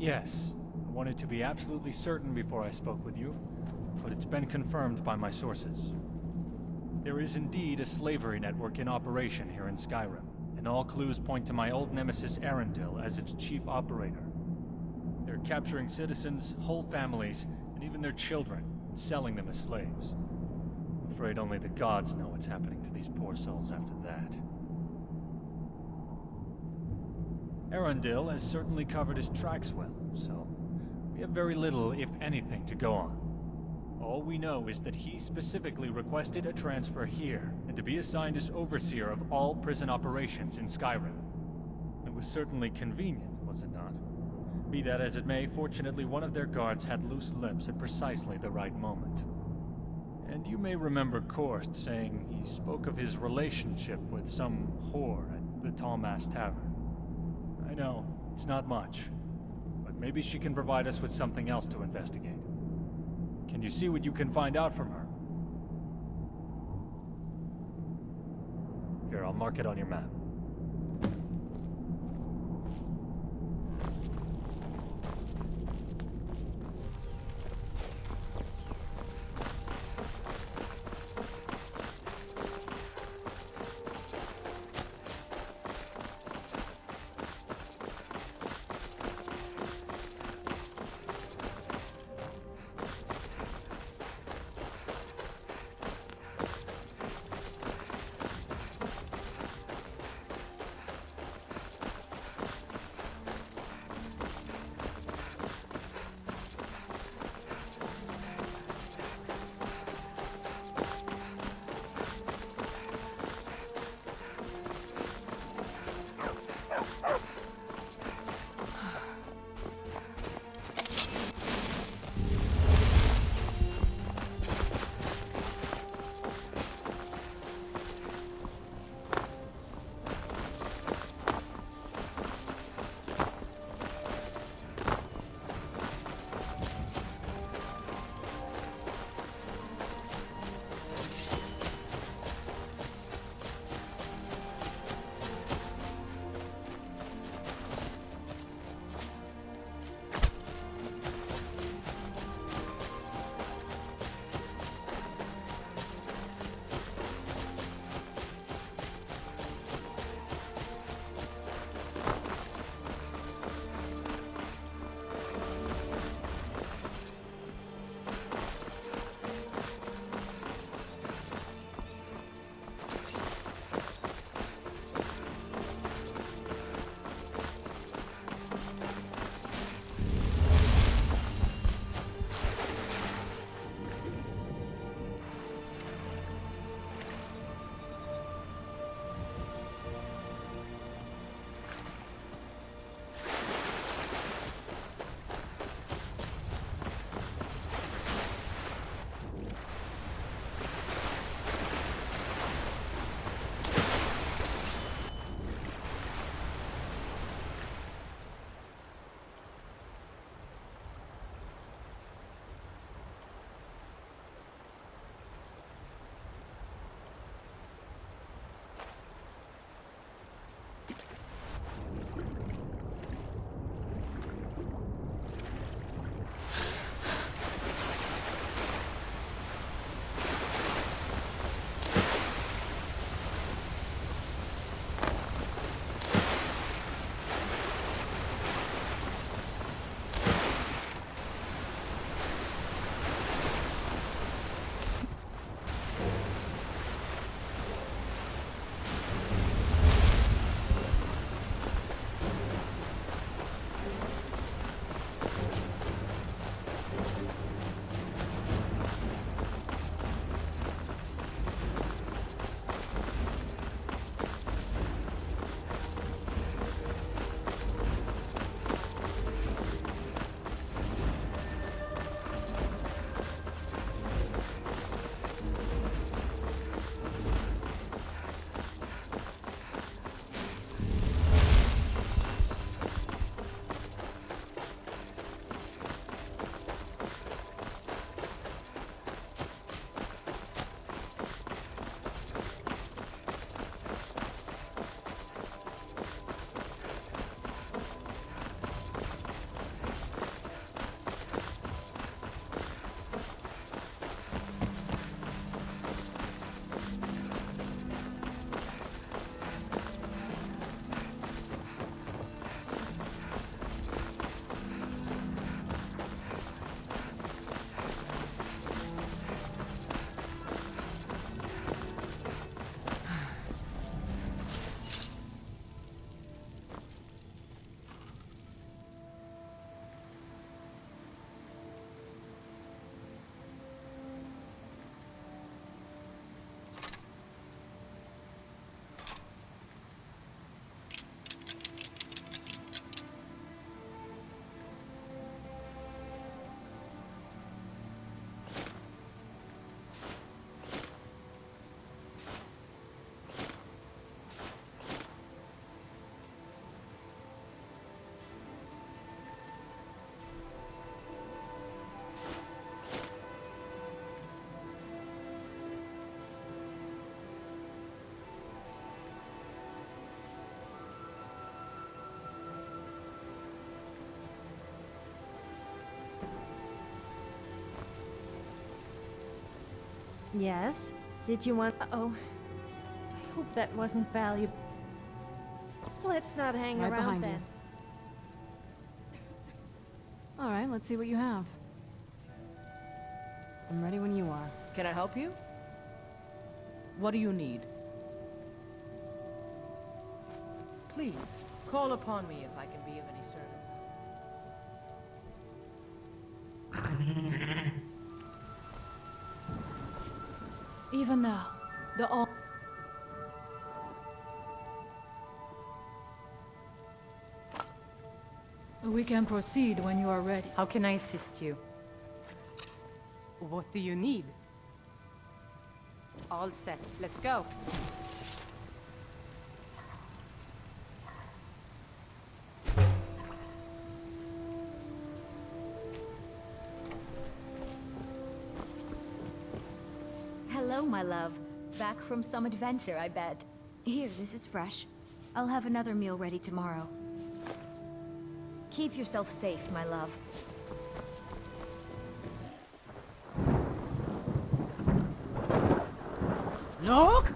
Yes. I wanted to be absolutely certain before I spoke with you, but it's been confirmed by my sources. There is indeed a slavery network in operation here in Skyrim, and all clues point to my old nemesis Arundel as its chief operator. They're capturing citizens, whole families, and even their children, and selling them as slaves. I'm afraid only the gods know what's happening to these poor souls after that. Arundel has certainly covered his tracks well, so we have very little, if anything, to go on. All we know is that he specifically requested a transfer here, and to be assigned as overseer of all prison operations in Skyrim. It was certainly convenient, was it not? Be that as it may, fortunately one of their guards had loose lips at precisely the right moment. And you may remember Korst saying he spoke of his relationship with some whore at the Tallmast Tavern. I know, it's not much, but maybe she can provide us with something else to investigate. Can you see what you can find out from her? Here, I'll mark it on your map. Yes? Did you want... Uh-oh. I hope that wasn't valuable. Let's not hang Right around behind then. you. All right, let's see what you have. I'm ready when you are. Can I help you? What do you need? Please, call upon me if I can be of any service. Even now, the all... We can proceed when you are ready. How can I assist you? What do you need? All set. Let's go. Hello, my love. Back from some adventure, I bet. Here, this is fresh. I'll have another meal ready tomorrow. Keep yourself safe, my love. Look!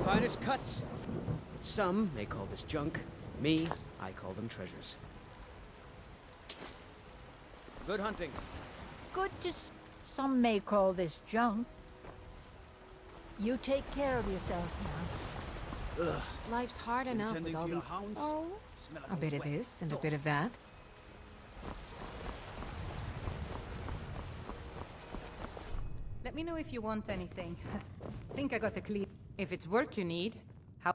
Finest cuts. Some may call this junk. Me, I call them treasures. Good hunting. Good to some may call this junk. You take care of yourself now. Life's hard enough with all these... Oh, A bit of this and a bit of that. Let me know if you want anything. Think I got the clean. If it's work you need, how...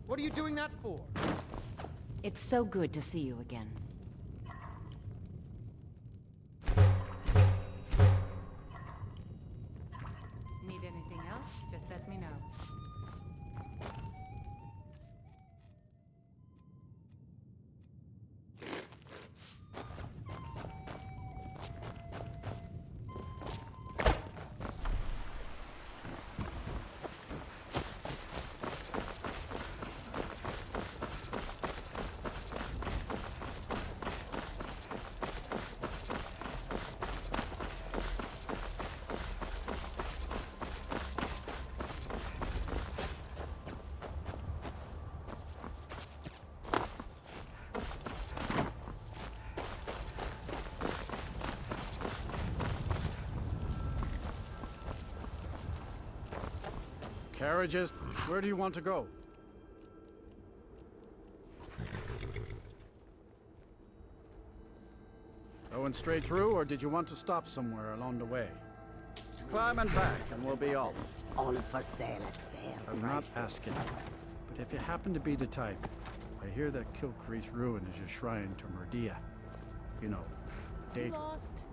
What are you doing that for? It's so good to see you again. Need anything else? Just let me know. Carriages, where do you want to go? Going straight through, or did you want to stop somewhere along the way? Climb and back, and we'll be off. all for sale at fair I'm not asking, but if you happen to be the type, I hear that Kilcreath Ruin is your shrine to Murdia. You know, Daedra. Lost.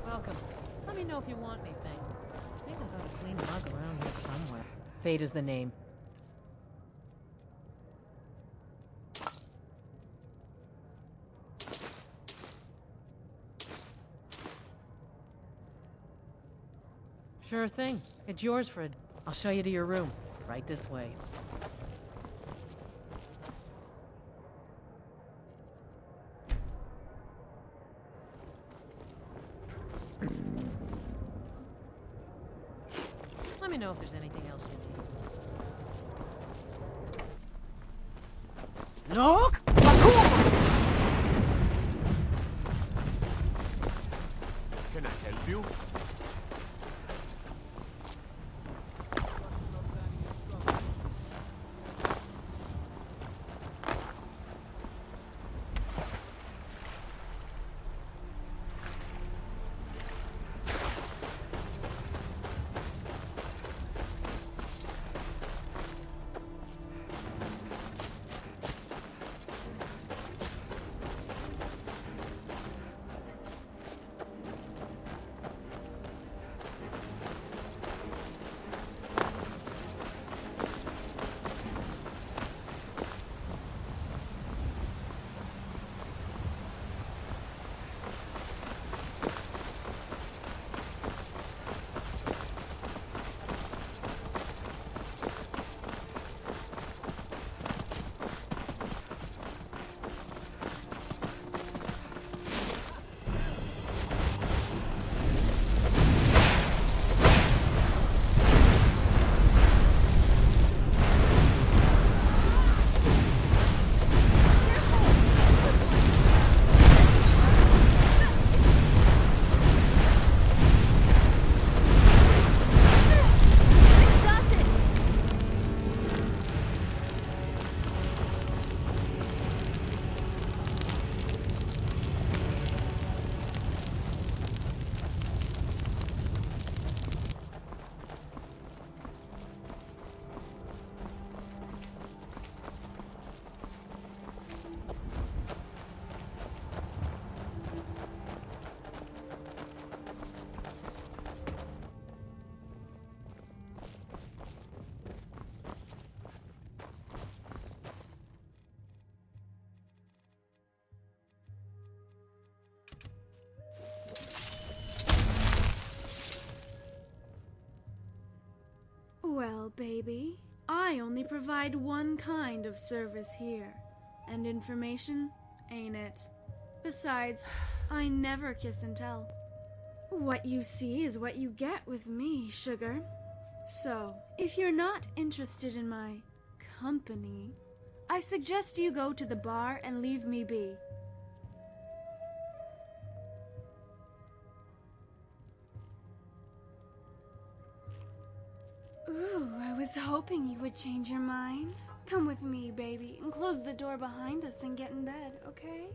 Welcome. Let me know if you want anything. I think I got a clean mug around here somewhere. Fate is the name. Sure thing. It's yours, Fred. I'll show you to your room. Right this way. Let me know if there's anything else you need. Look! Can I help you? baby, I only provide one kind of service here. And information ain't it. Besides, I never kiss and tell. What you see is what you get with me, sugar. So, if you're not interested in my company, I suggest you go to the bar and leave me be. Ooh, I was hoping you would change your mind. Come with me, baby, and close the door behind us and get in bed, okay?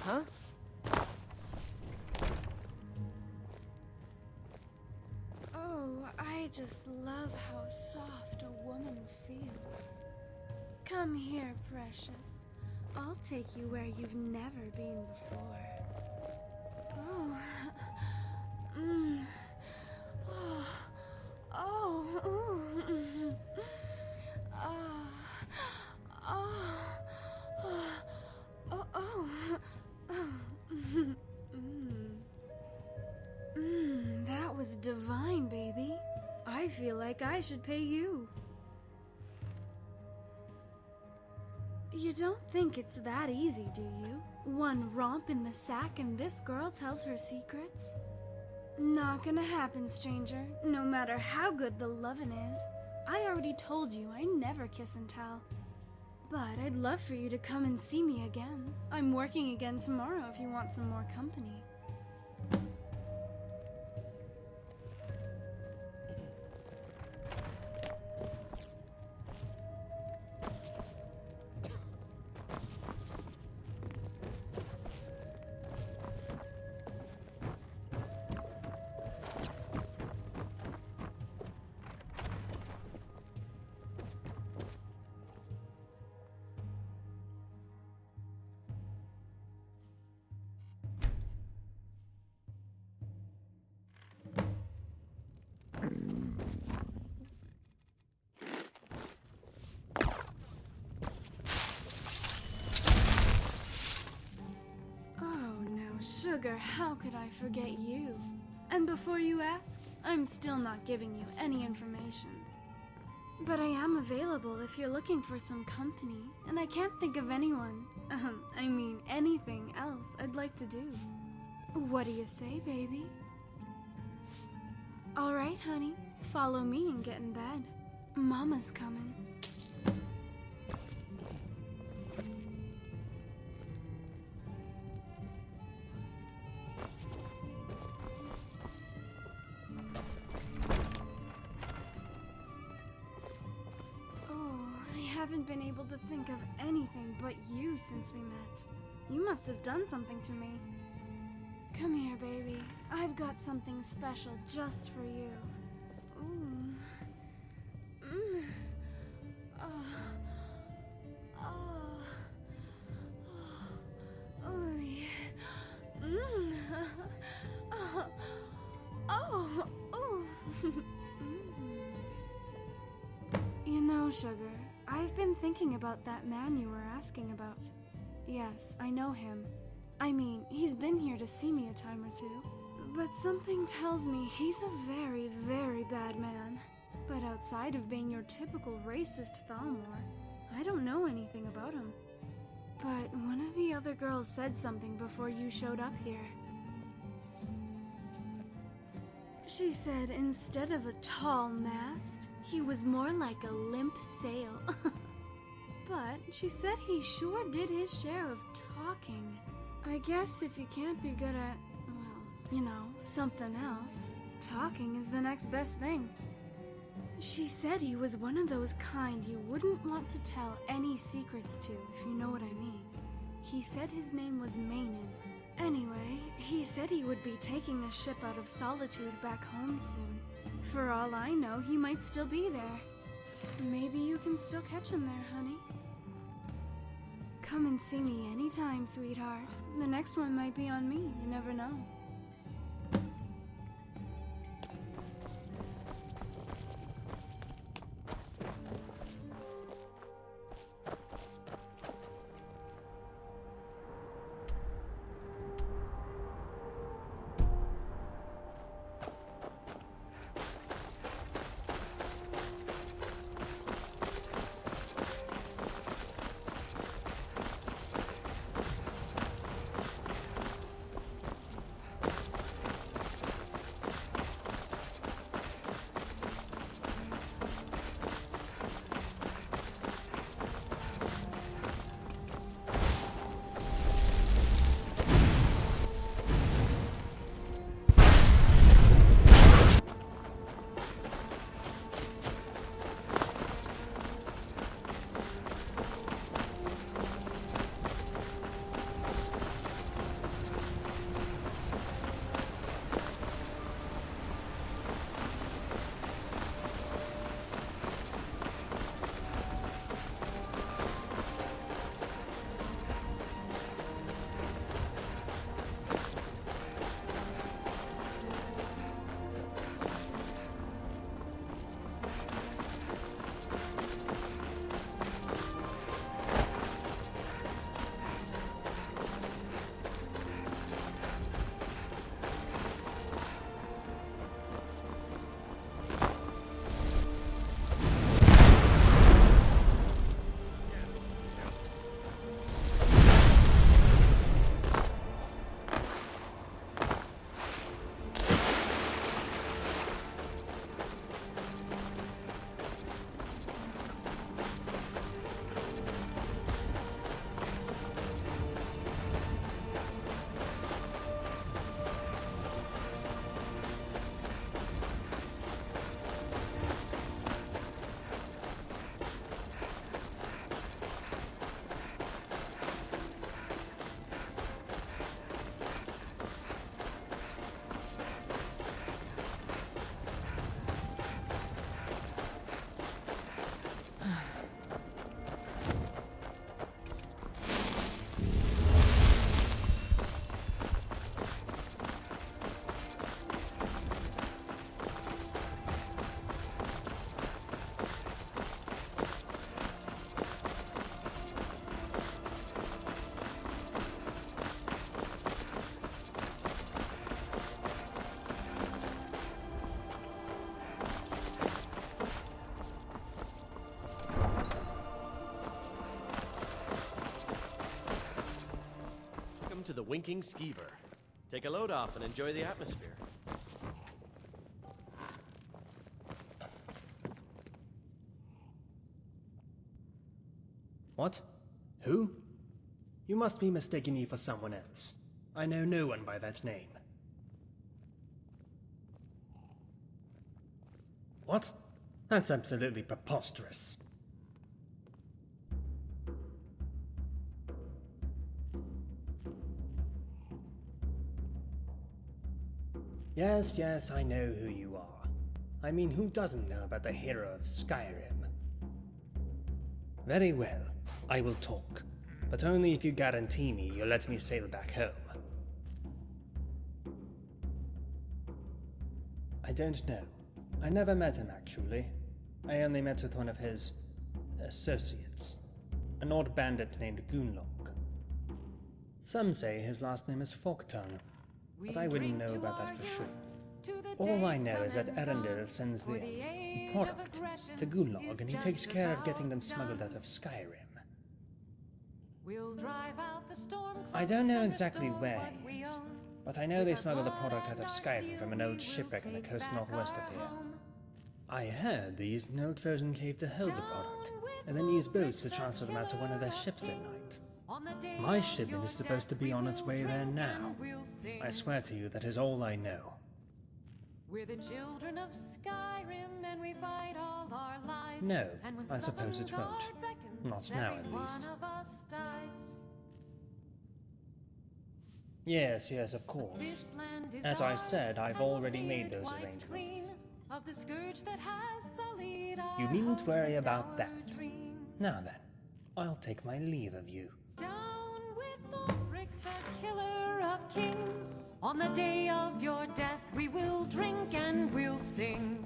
Huh? Oh, I just love how soft a woman feels. Come here, precious. I'll take you where you've never been before. Oh. Oh. Oh. Ooh. Oh. Oh. Oh. That was divine, baby. I feel like I should pay you. You don't think it's that easy, do you? One romp in the sack and this girl tells her secrets? Not gonna happen, stranger, no matter how good the lovin' is. I already told you I never kiss and tell. But I'd love for you to come and see me again. I'm working again tomorrow if you want some more company. Sugar, how could I forget you? And before you ask, I'm still not giving you any information. But I am available if you're looking for some company, and I can't think of anyone, anything else I'd like to do. What do you say, baby? Alright, honey, follow me and get in bed. Mama's coming. I haven't been able to think of anything but you since we met. You must have done something to me. Come here, baby. I've got something special just for you. Ooh. Oh, yeah. You know, sugar, I've been thinking about that man you were asking about. Yes, I know him. He's been here to see me a time or two. But something tells me he's a very, very bad man. But outside of being your typical racist Thalmor, I don't know anything about him. But one of the other girls said something before you showed up here. She said instead of a tall mast, he was more like a limp sail. But she said he sure did his share of talking. I guess if you can't be good at, something else, talking is the next best thing. She said he was one of those kind you wouldn't want to tell any secrets to, if you know what I mean. He said his name was Maynard, Anyway, he said he would be taking a ship out of Solitude back home soon. For all I know, he might still be there. Maybe you can still catch him there, honey. Come and see me anytime, sweetheart. The next one might be on me, you never know. To the Winking Skeever. Take a load off and enjoy the atmosphere. What? Who? You must be mistaking me for someone else. I know no one by that name. What? That's absolutely preposterous. Yes, I know who you are. I mean, who doesn't know about the hero of Skyrim? Very well, I will talk. But only if you guarantee me you'll let me sail back home. I don't know. I never met him, actually. I only met with one of his associates. An odd bandit named Goonlock. Some say his last name is Forktongue. But I wouldn't know about that for sure. All I know is that Arundel sends the product to Gulag, and he takes care of getting them smuggled out of Skyrim. I don't know exactly where he is, but I know they smuggled the product out of Skyrim from an old shipwreck on the coast northwest of here. I heard they used an old frozen cave to hold the product, and then used boats to transfer them out to one of their ships at night. My shipment is supposed to be on its way there now. I swear to you, that is all I know. We're the children of Skyrim, and we fight all our lives. No, I suppose it won't. Not now, at least. Yes, yes, of course. As I said, I've already made those arrangements. Of the scourge that has sullied our You needn't worry about that. dream. Now then, I'll take my leave of you. Down with Ulfric, the killer of kings. On the day of your death, we will drink and we'll sing.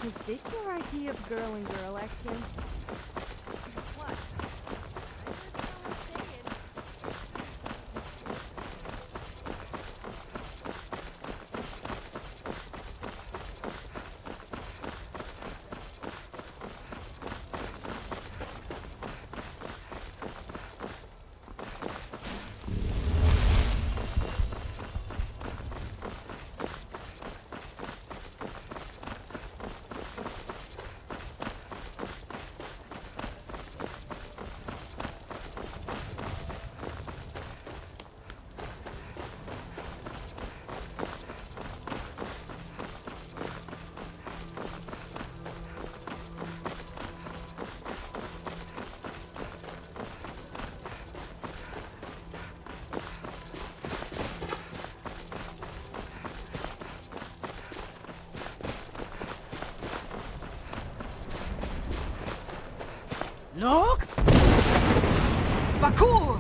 Is this your idea of girl and girl action? What? Look! Bakur!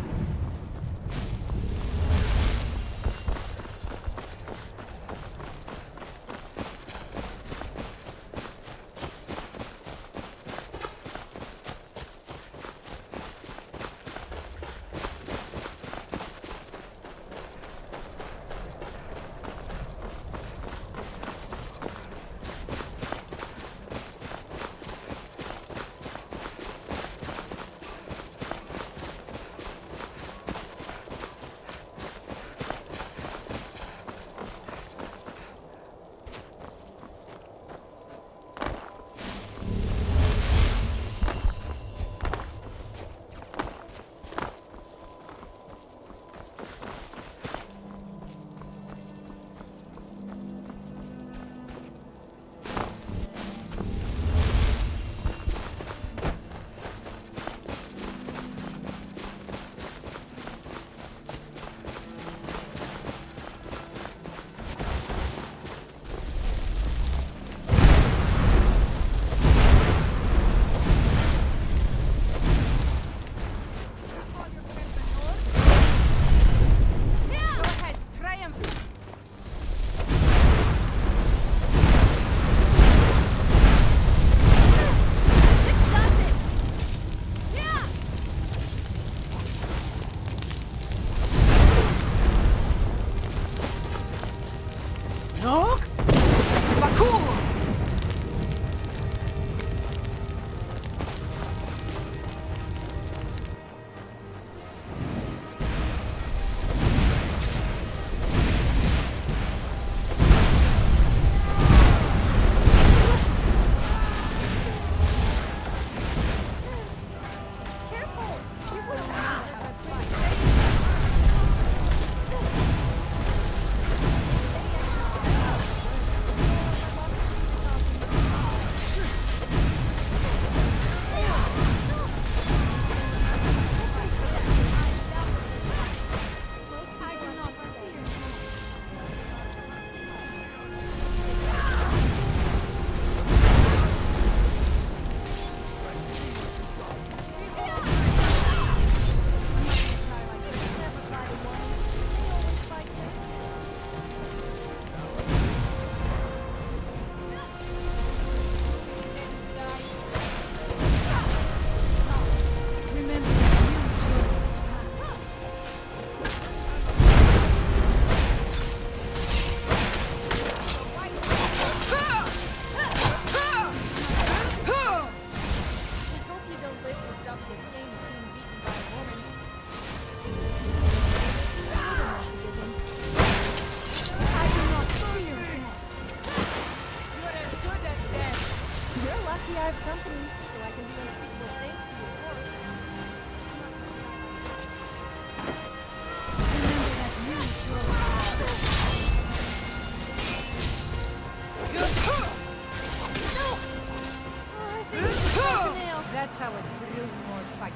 cowards who loot more fights.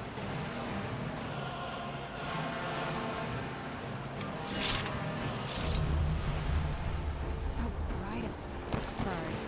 It's so bright. Sorry.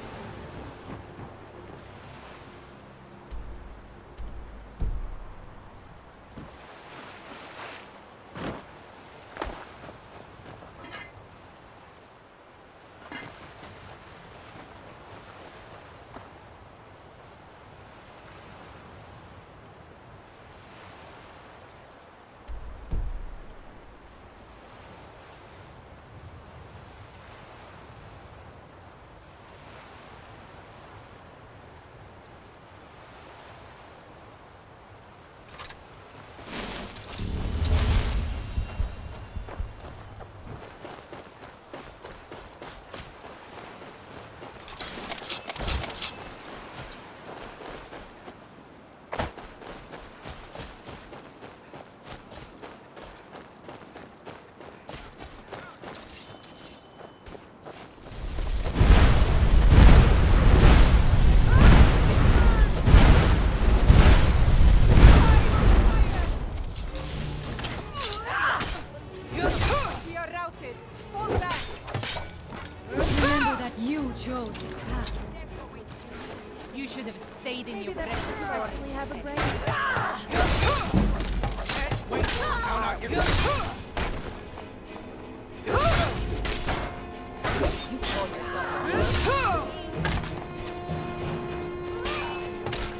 chose this path. You should have stayed in your precious forest. Actually have a brain. Wait! No, no, you're You call yourself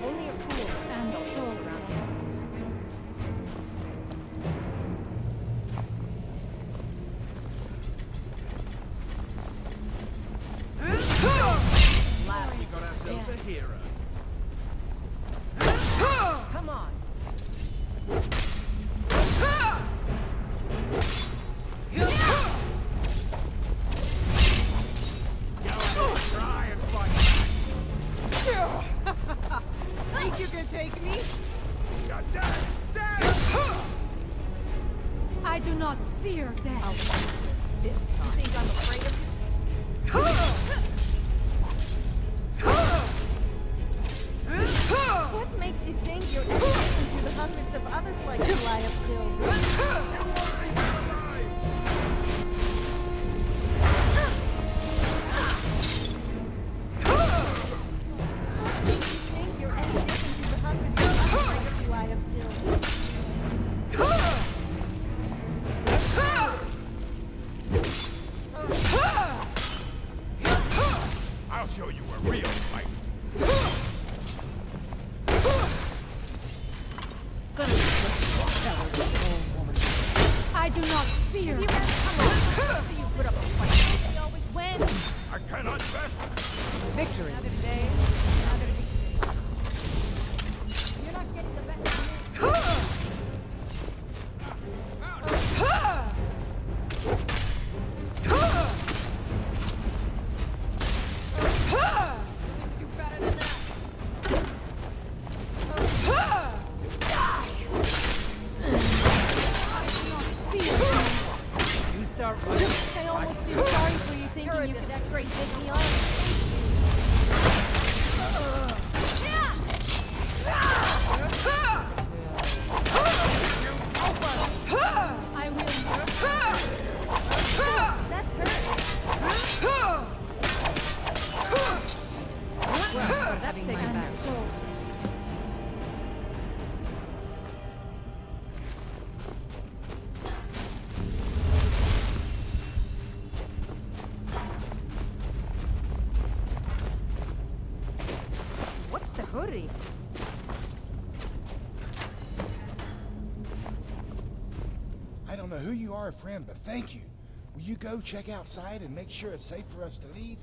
Only a fool. And so ends. We got ourselves a hero. Come on. Try and fight Think you can take me? back. You're dead! Dead! I do not fear death. This time. You think I'm afraid of you? What makes you think you're innocent to the hundreds of others like you lie up still? What makes you think you're any different to the hundreds of others like you lie up still? I'll show you a real fight. I do not fear. You ran So you put up a fight. You always win. I cannot rest. Victory. Another day, another victory. You're not getting the best of me. Let's do better than that. You start running. I almost feel sorry for you thinking you could actually take me on. I will. That hurt. That's taken And back. so What's the hurry? I don't know who you are, friend, but thank you. Will you go check outside and make sure it's safe for us to leave?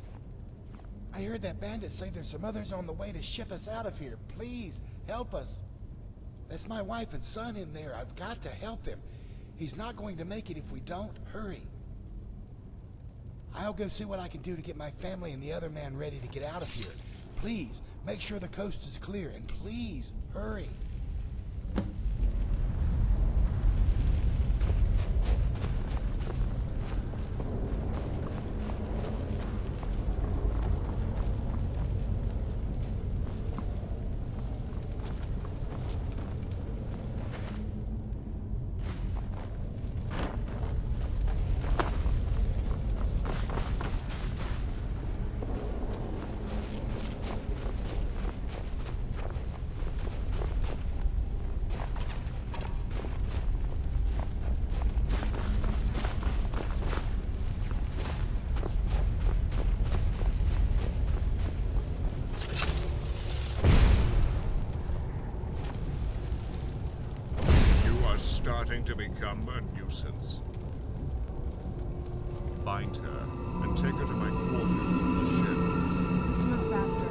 I heard that bandit say there's some others on the way to ship us out of here. Please, help us. That's my wife and son in there. I've got to help them. He's not going to make it if we don't. Hurry. I'll go see what I can do to get my family and the other man ready to get out of here. Please, make sure the coast is clear, and please, hurry. starting to become a nuisance. Find her and take her to my quarters on the ship. Let's move faster.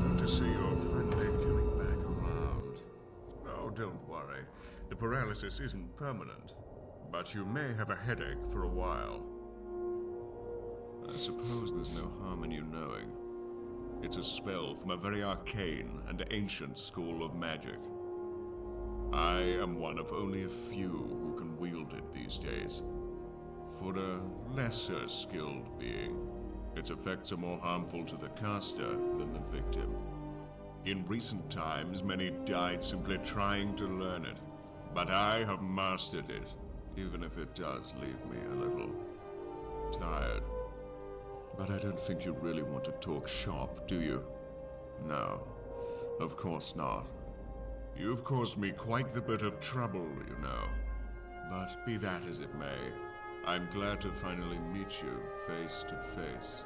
Good to see your friendly coming back around. Oh, don't worry. The paralysis isn't permanent, but you may have a headache for a while. I suppose there's no harm in you knowing. It's a spell from a very arcane and ancient school of magic. I am one of only a few who can wield it these days. For a lesser skilled being, its effects are more harmful to the caster than the victim. In recent times, many died simply trying to learn it, but I have mastered it, even if it does leave me a little tired. But I don't think you really want to talk shop, do you? No, of course not. You've caused me quite the bit of trouble, you know. But be that as it may, I'm glad to finally meet you face to face.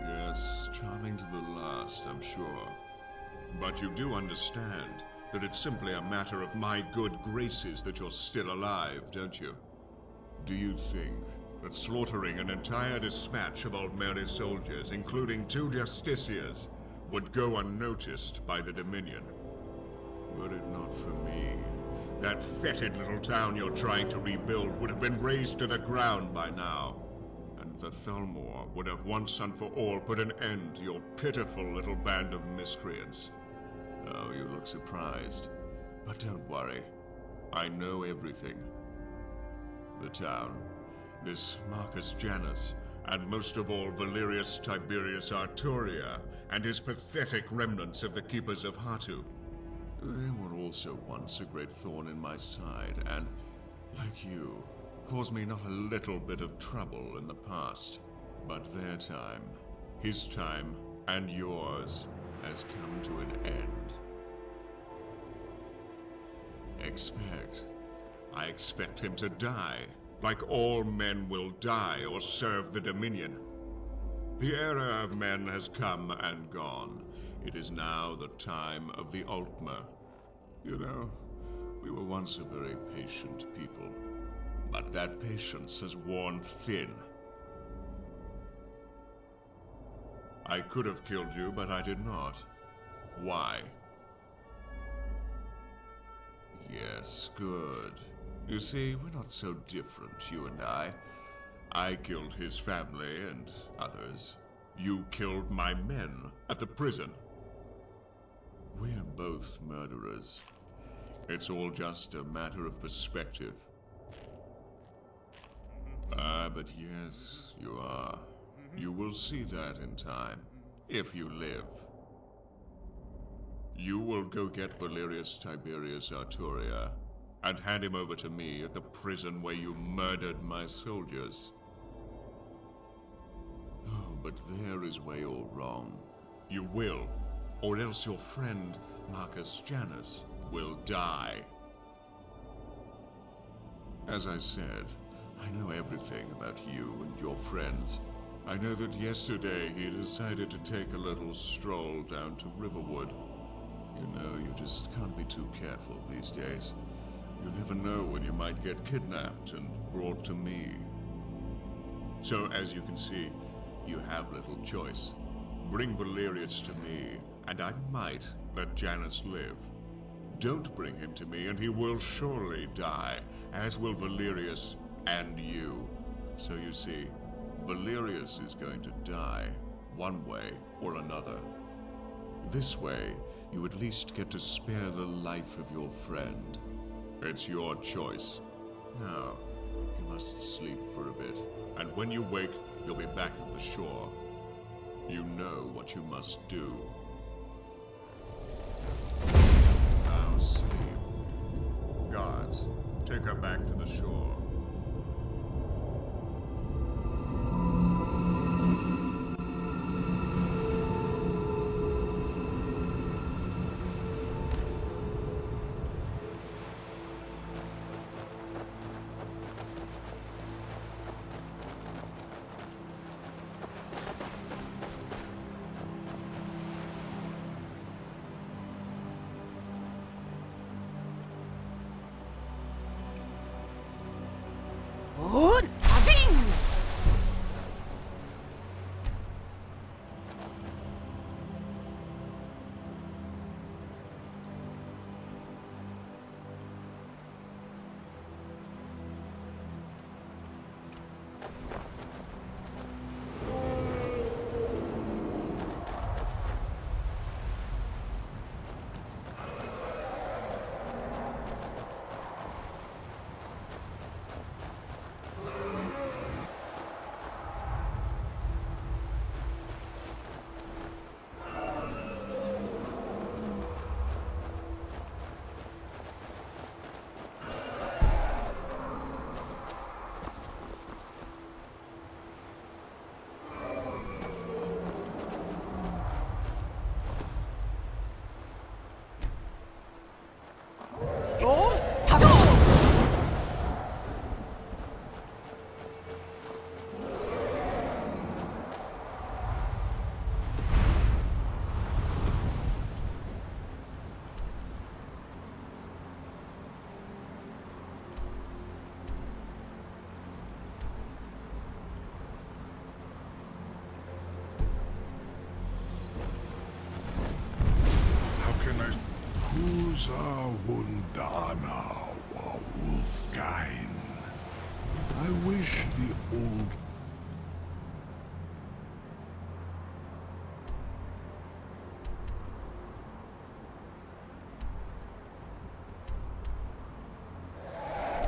Yes, charming to the last, I'm sure. But you do understand that it's simply a matter of my good graces that you're still alive, don't you? Do you think that slaughtering an entire dispatch of Old Mary's soldiers, including 2 justiciars, would go unnoticed by the Dominion? Were it not for me, that fetid little town you're trying to rebuild would have been razed to the ground by now, and the Thalmor would have once and for all put an end to your pitiful little band of miscreants. Oh, you look surprised. But don't worry. I know everything. The town, this Marcus Janus, and most of all Valerius Tiberius Arturia, and his pathetic remnants of the Keepers of Hatu. They were also once a great thorn in my side, and, like you, caused me not a little bit of trouble in the past. But their time, his time, and yours, has come to an end. I expect him to die, like all men will die or serve the Dominion. The era of men has come and gone. It is now the time of the Altmer. You know, we were once a very patient people, but that patience has worn thin. I could have killed you, but I did not. Why? Yes, good. You see, we're not so different, you and I. I killed his family and others. You killed my men at the prison. We're both murderers. It's all just a matter of perspective. But yes, you are. You will see that in time, if you live. You will go get Valerius Tiberius Arturia and hand him over to me at the prison where you murdered my soldiers. Oh, but there is where you're wrong. You will, or else your friend Marcus Janus will die. As I said, I know everything about you and your friends. I know that yesterday he decided to take a little stroll down to Riverwood. You know, you just can't be too careful these days. You never know when you might get kidnapped and brought to me. So, as you can see, you have little choice. Bring Valerius to me, and I might let Janus live. Don't bring him to me, and he will surely die, as will Valerius and you. So you see, Valerius is going to die, one way or another. This way, you at least get to spare the life of your friend. It's your choice. Now, you must sleep for a bit, and when you wake, you'll be back at the shore. You know what you must do. Now sleep. Guards, take her back to the shore. Wundana wa Wolfgain. I wish the old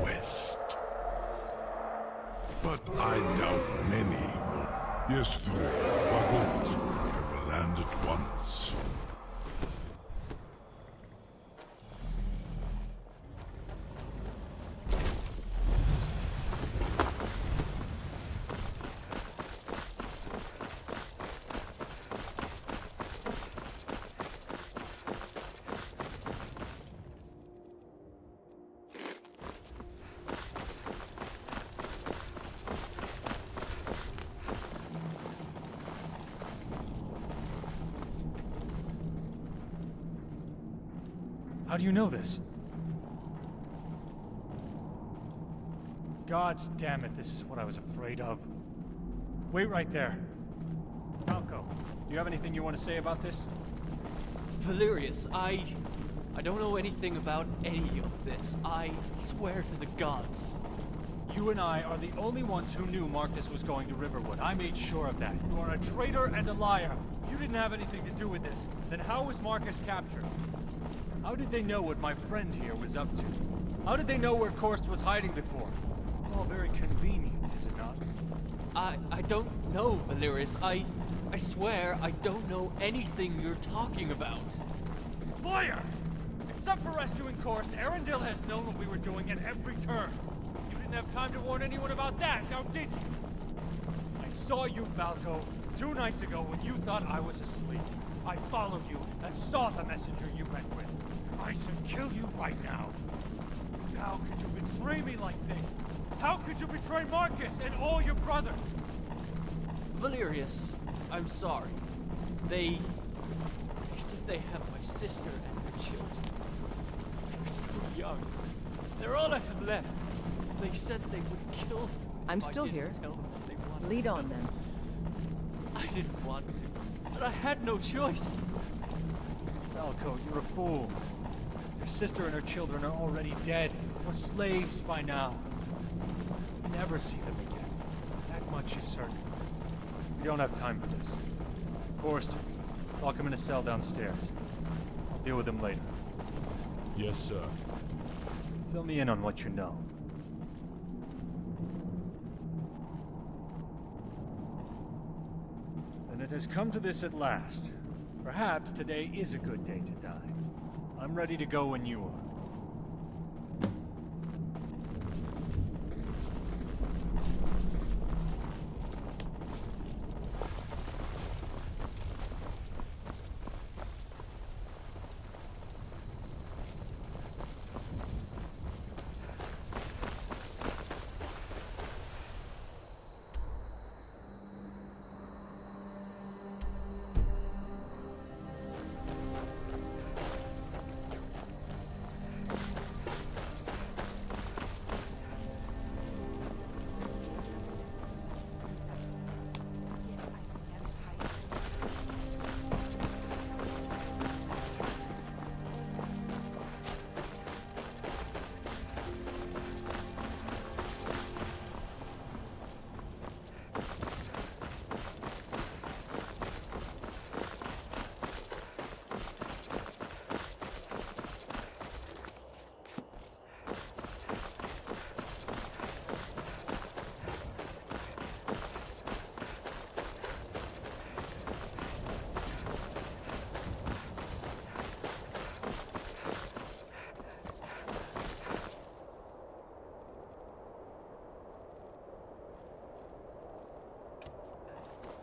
West. But I doubt many will. Yes, Thor, Wagot, I will land at once. How do you know this? God damn it, this is what I was afraid of. Wait right there. Falco, do you have anything you want to say about this? Valerius, I don't know anything about any of this. I swear to the gods. You and I are the only ones who knew Marcus was going to Riverwood. I made sure of that. You are a traitor and a liar. You didn't have anything to do with this. Then how was Marcus captured? How did they know what my friend here was up to? How did they know where Korst was hiding before? It's all very convenient, is it not? I don't know, Valerius. I swear I don't know anything you're talking about. Liar! Except for rescuing Korst, Arundel has known what we were doing at every turn. You didn't have time to warn anyone about that, now did you? I saw you, Falco, 2 nights ago when you thought I was asleep. I followed you and saw the messenger you went with. I should kill you right now. How could you betray me like this? How could you betray Marcus and all your brothers? Valerius, I'm sorry. They said they have my sister and her children. They're so young. They're all I have left. They said they would kill them. I'm if I still didn't here. tell them what they wanted. Lead on then. I didn't want to, but I had no choice. Falco, you're a fool. Your sister and her children are already dead, or slaves by now. You'll never see them again. That much is certain. We don't have time for this. Korst, lock him in a cell downstairs. I'll deal with him later. Yes, sir. Fill me in on what you know. And it has come to this at last. Perhaps today is a good day to die. I'm ready to go when you are.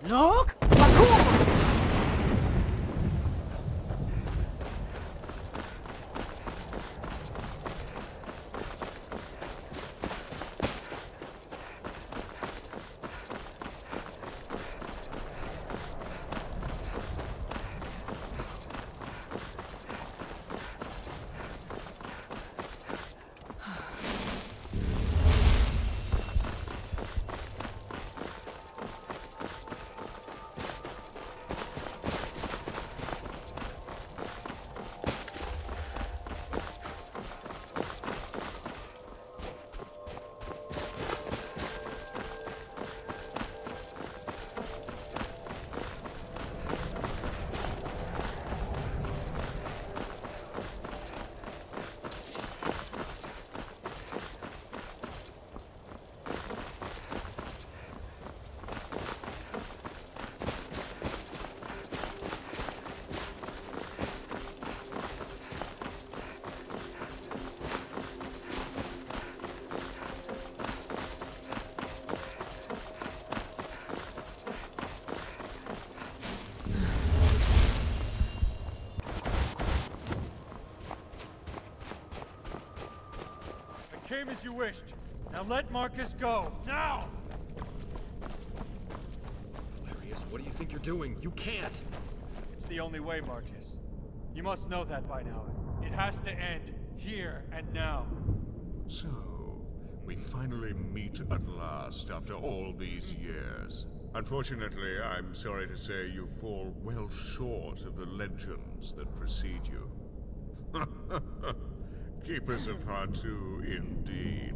Look! same as you wished. Now let Marcus go. Now! Valerius, what do you think you're doing? You can't! It's the only way, Marcus. You must know that by now. It has to end. Here and now. So, we finally meet at last after all these years. Unfortunately, I'm sorry to say you fall well short of the legends that precede you. Keepers of Hatu, indeed.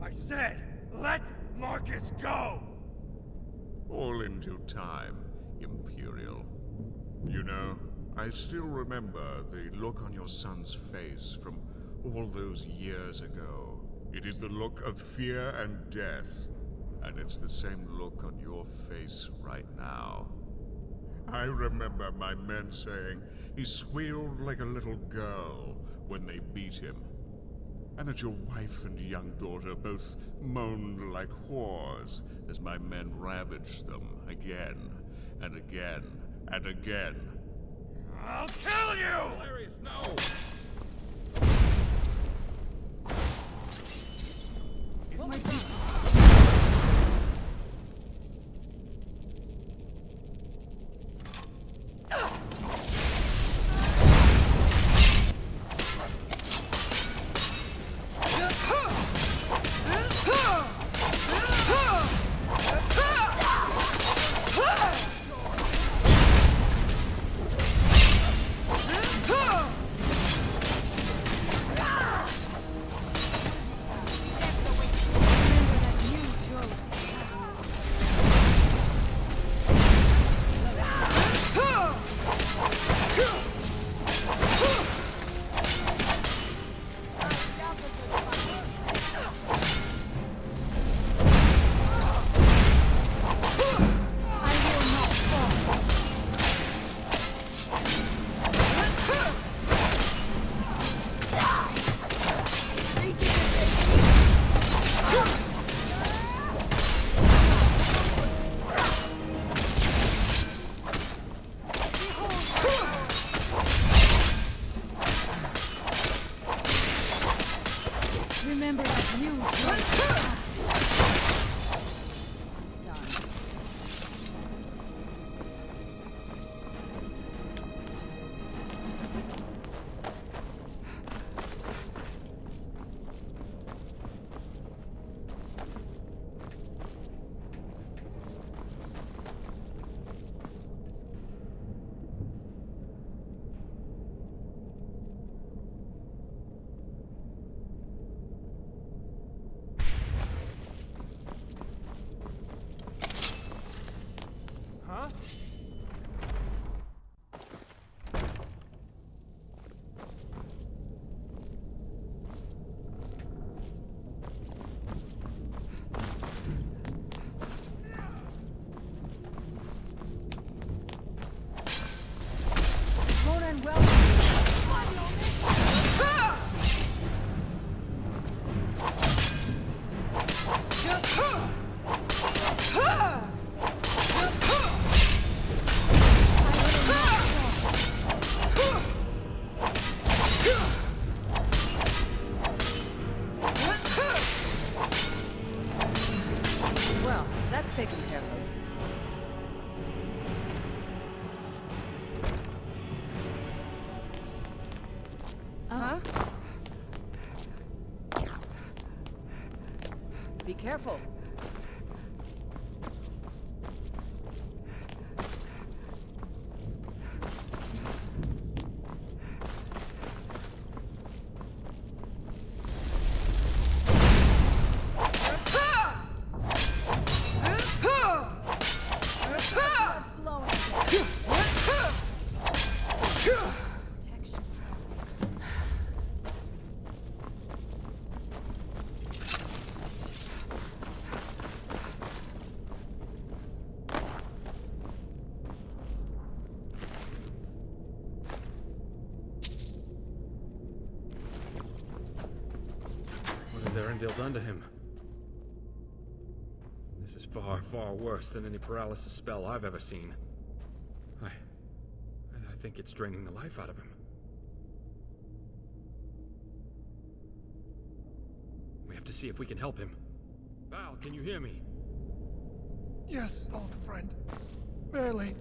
I said, let Marcus go! All in due time, Imperial. You know, I still remember the look on your son's face from all those years ago. It is the look of fear and death, and it's the same look on your face right now. I remember my men saying he squealed like a little girl when they beat him, and that your wife and young daughter both moaned like whores as my men ravaged them again and again and again. I'll kill you! Valerius, no! Remember that you Well, that's taken care of. Huh? Be careful. What has Arendelle done to him? This is far, far worse than any paralysis spell I've ever seen. I think it's draining the life out of him. have to see if we can help him. Val, can you hear me? Yes, old friend. Barely.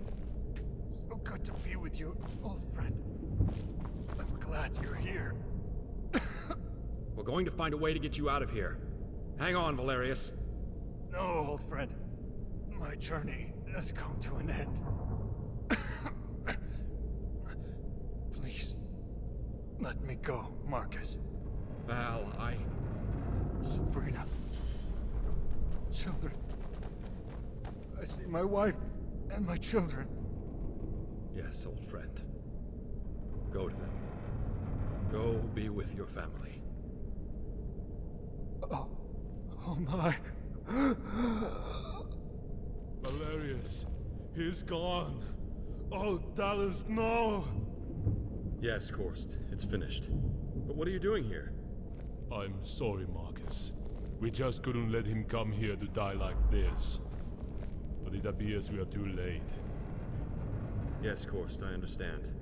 So good to be with you, old friend. I'm glad you're here. We're going to find a way to get you out of here. Hang on, Valerius. No, old friend. My journey has come to an end. Please, let me go, Marcus. Val, Sabrina. Children. I see my wife and my children. Yes, old friend. Go to them. Go be with your family. Oh my. Valerius, he's gone. Oh, Dallas, no! Yes, Korst, it's finished. But what are you doing here? I'm sorry, Marcus. We just couldn't let him come here to die like this. But it appears we are too late. Yes, Korst, I understand.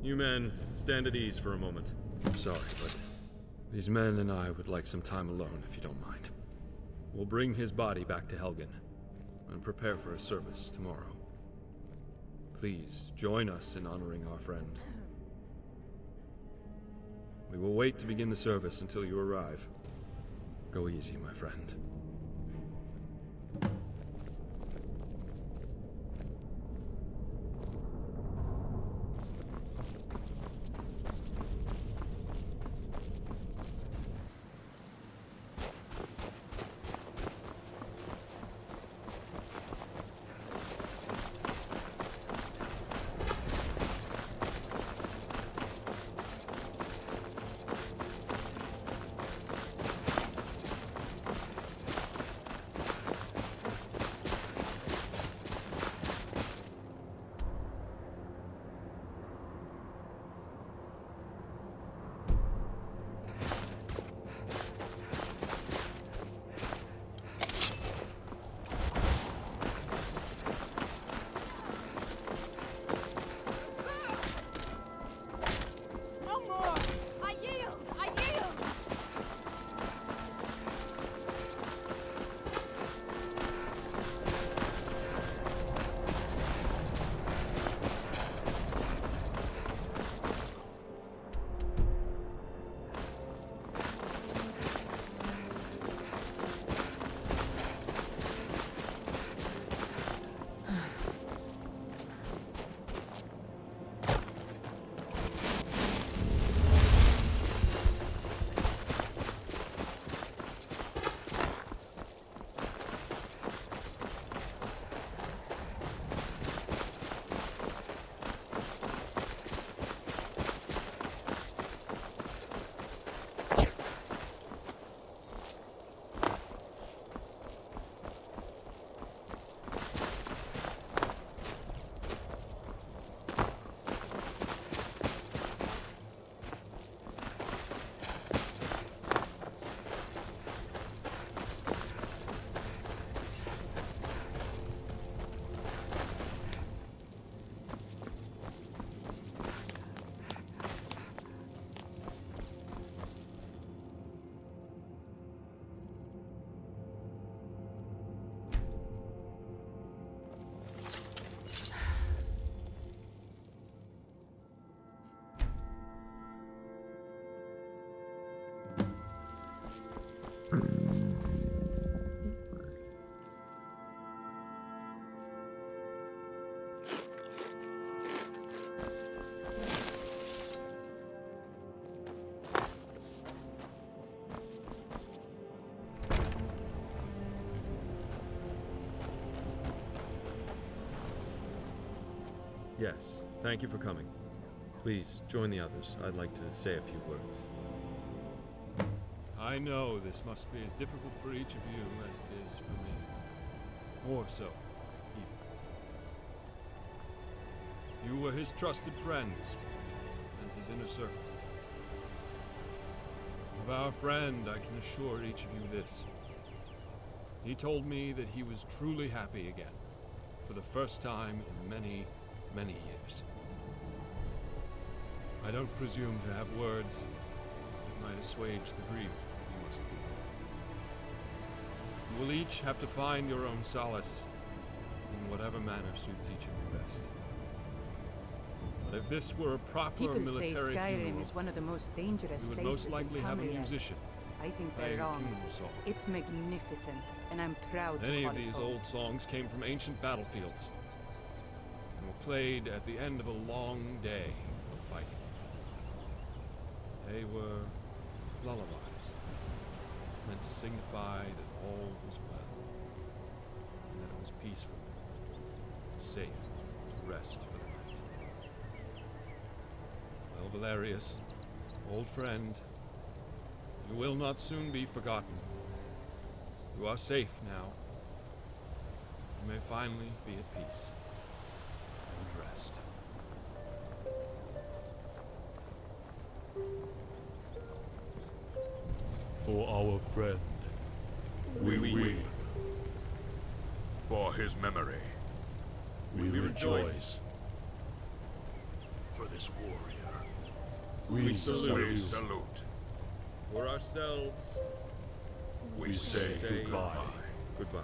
You men, stand at ease for a moment. I'm sorry, but these men and I would like some time alone, if you don't mind. We'll bring his body back to Helgen and prepare for a service tomorrow. Please join us in honoring our friend. We will wait to begin the service until you arrive. Go easy, my friend. Yes, thank you for coming. Please, join the others. I'd like to say a few words. I know this must be as difficult for each of you as it is for me. More so, even. You were his trusted friends, and his inner circle. Of our friend, I can assure each of you this. He told me that he was truly happy again, for the first time in many, many years. I don't presume to have words that might assuage the grief you of you. You will each have to find your own solace in whatever manner suits each of you best. But if this were a proper People say military Skyrim funeral, is one of the most dangerous we would places most likely in have a Tamriel. musician I think playing they're a wrong. funeral song. It's magnificent, and I'm proud to Many call of it these home. old songs came from ancient battlefields and were played at the end of a long day of fighting. They were lullabies, meant to signify that all was well, and that it was peaceful and safe to rest for the night. Well, Valerius, old friend, you will not soon be forgotten. You are safe now. You may finally be at peace and rest. For our friend, We weep. For his memory, we rejoice. For this warrior, We salute. we salute. For ourselves, We say goodbye. Goodbye.